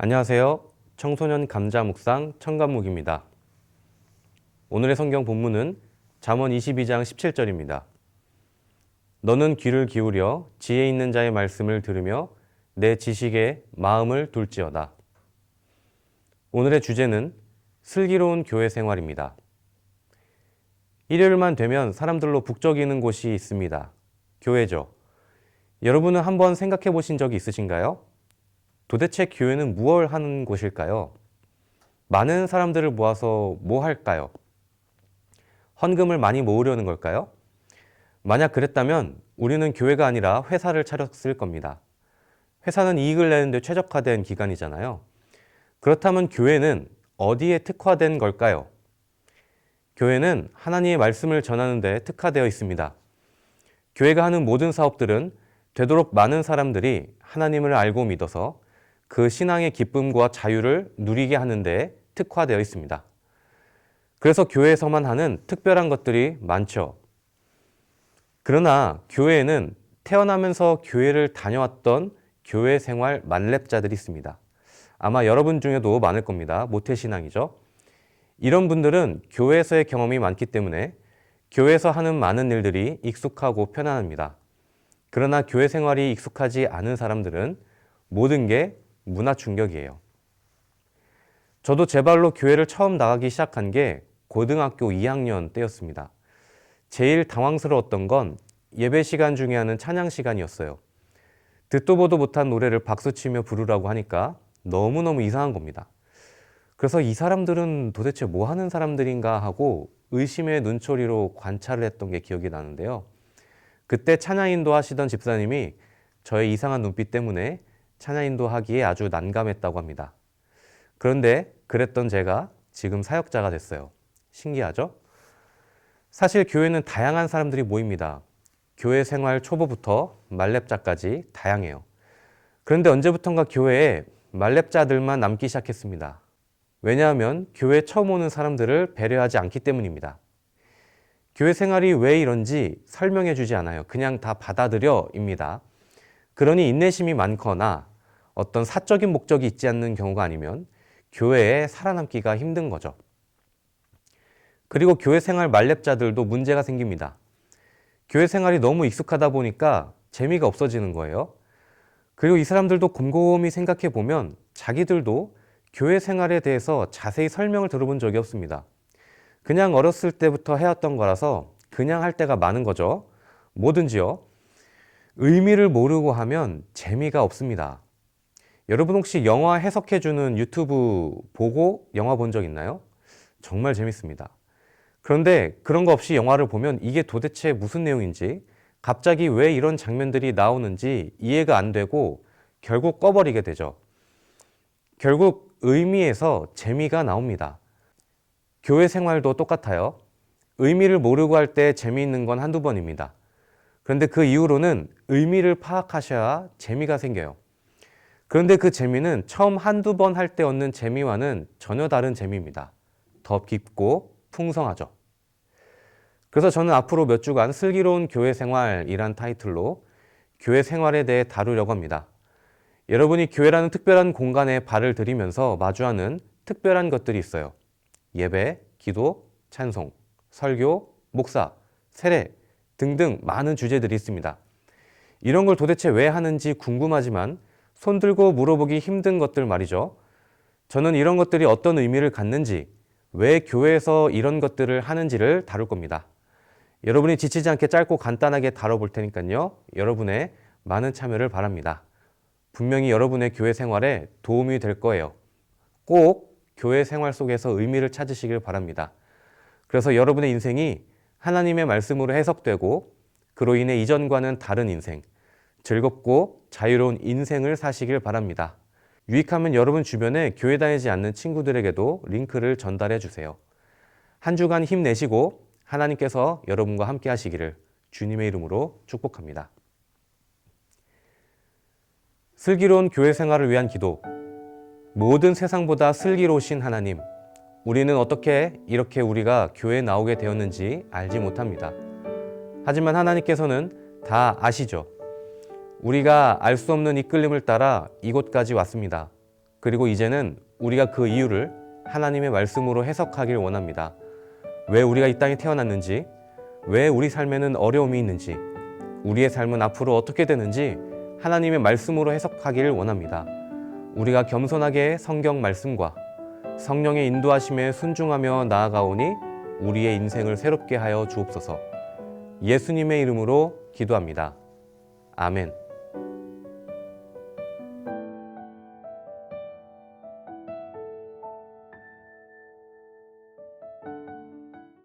안녕하세요. 청소년 감자 묵상 청감묵입니다. 오늘의 성경 본문은 잠언 22장 17절입니다. 너는 귀를 기울여 지혜 있는 자의 말씀을 들으며 내 지식에 마음을 둘지어다. 오늘의 주제는 슬기로운 교회 생활입니다. 일요일만 되면 사람들로 북적이는 곳이 있습니다. 교회죠. 여러분은 한번 생각해 보신 적이 있으신가요? 도대체 교회는 무엇을 하는 곳일까요? 많은 사람들을 모아서 뭐 할까요? 헌금을 많이 모으려는 걸까요? 만약 그랬다면 우리는 교회가 아니라 회사를 차렸을 겁니다. 회사는 이익을 내는데 최적화된 기관이잖아요. 그렇다면 교회는 어디에 특화된 걸까요? 교회는 하나님의 말씀을 전하는 데 특화되어 있습니다. 교회가 하는 모든 사업들은 되도록 많은 사람들이 하나님을 알고 믿어서 그 신앙의 기쁨과 자유를 누리게 하는 데 특화되어 있습니다. 그래서 교회에서만 하는 특별한 것들이 많죠. 그러나 교회에는 태어나면서 교회를 다녀왔던 교회 생활 만렙자들이 있습니다. 아마 여러분 중에도 많을 겁니다. 모태신앙이죠. 이런 분들은 교회에서의 경험이 많기 때문에 교회에서 하는 많은 일들이 익숙하고 편안합니다. 그러나 교회 생활이 익숙하지 않은 사람들은 모든 게 문화 충격이에요. 저도 제 발로 교회를 처음 나가기 시작한 게 고등학교 2학년 때였습니다. 제일 당황스러웠던 건 예배 시간 중에 하는 찬양 시간이었어요. 듣도 보도 못한 노래를 박수치며 부르라고 하니까 너무너무 이상한 겁니다. 그래서 이 사람들은 도대체 뭐 하는 사람들인가 하고 의심의 눈초리로 관찰을 했던 게 기억이 나는데요. 그때 찬양 인도하시던 집사님이 저의 이상한 눈빛 때문에 찬양 인도하기에 아주 난감했다고 합니다. 그런데 그랬던 제가 지금 사역자가 됐어요. 신기하죠? 사실 교회는 다양한 사람들이 모입니다. 교회 생활 초보부터 만렙자까지 다양해요. 그런데 언제부턴가 교회에 만렙자들만 남기 시작했습니다. 왜냐하면 교회 처음 오는 사람들을 배려하지 않기 때문입니다. 교회 생활이 왜 이런지 설명해 주지 않아요. 그냥 다 받아들여입니다. 그러니 인내심이 많거나 어떤 사적인 목적이 있지 않는 경우가 아니면 교회에 살아남기가 힘든 거죠. 그리고 교회 생활 만렙자들도 문제가 생깁니다. 교회 생활이 너무 익숙하다 보니까 재미가 없어지는 거예요. 그리고 이 사람들도 곰곰이 생각해 보면 자기들도 교회 생활에 대해서 자세히 설명을 들어본 적이 없습니다. 그냥 어렸을 때부터 해왔던 거라서 그냥 할 때가 많은 거죠. 뭐든지요. 의미를 모르고 하면 재미가 없습니다. 여러분 혹시 영화 해석해주는 유튜브 보고 영화 본 적 있나요? 정말 재밌습니다. 그런데 그런 거 없이 영화를 보면 이게 도대체 무슨 내용인지, 갑자기 왜 이런 장면들이 나오는지 이해가 안 되고 결국 꺼버리게 되죠. 결국 의미에서 재미가 나옵니다. 교회 생활도 똑같아요. 의미를 모르고 할 때 재미있는 건 한두 번입니다. 그런데 그 이후로는 의미를 파악하셔야 재미가 생겨요. 그런데 그 재미는 처음 한두 번 할 때 얻는 재미와는 전혀 다른 재미입니다. 더 깊고 풍성하죠. 그래서 저는 앞으로 몇 주간 슬기로운 교회 생활이란 타이틀로 교회 생활에 대해 다루려고 합니다. 여러분이 교회라는 특별한 공간에 발을 들이면서 마주하는 특별한 것들이 있어요. 예배, 기도, 찬송, 설교, 목사, 세례 등등 많은 주제들이 있습니다. 이런 걸 도대체 왜 하는지 궁금하지만 손 들고 물어보기 힘든 것들 말이죠. 저는 이런 것들이 어떤 의미를 갖는지, 왜 교회에서 이런 것들을 하는지를 다룰 겁니다. 여러분이 지치지 않게 짧고 간단하게 다뤄볼 테니까요. 여러분의 많은 참여를 바랍니다. 분명히 여러분의 교회 생활에 도움이 될 거예요. 꼭 교회 생활 속에서 의미를 찾으시길 바랍니다. 그래서 여러분의 인생이 하나님의 말씀으로 해석되고 그로 인해 이전과는 다른 인생, 즐겁고 자유로운 인생을 사시길 바랍니다. 유익하면 여러분 주변에 교회 다니지 않는 친구들에게도 링크를 전달해 주세요. 한 주간 힘내시고 하나님께서 여러분과 함께 하시기를 주님의 이름으로 축복합니다. 슬기로운 교회 생활을 위한 기도. 모든 세상보다 슬기로우신 하나님, 우리는 어떻게 이렇게 우리가 교회에 나오게 되었는지 알지 못합니다. 하지만 하나님께서는 다 아시죠. 우리가 알 수 없는 이끌림을 따라 이곳까지 왔습니다. 그리고 이제는 우리가 그 이유를 하나님의 말씀으로 해석하길 원합니다. 왜 우리가 이 땅에 태어났는지, 왜 우리 삶에는 어려움이 있는지, 우리의 삶은 앞으로 어떻게 되는지 하나님의 말씀으로 해석하기를 원합니다. 우리가 겸손하게 성경 말씀과 성령의 인도하심에 순종하며 나아가오니 우리의 인생을 새롭게 하여 주옵소서. 예수님의 이름으로 기도합니다. 아멘.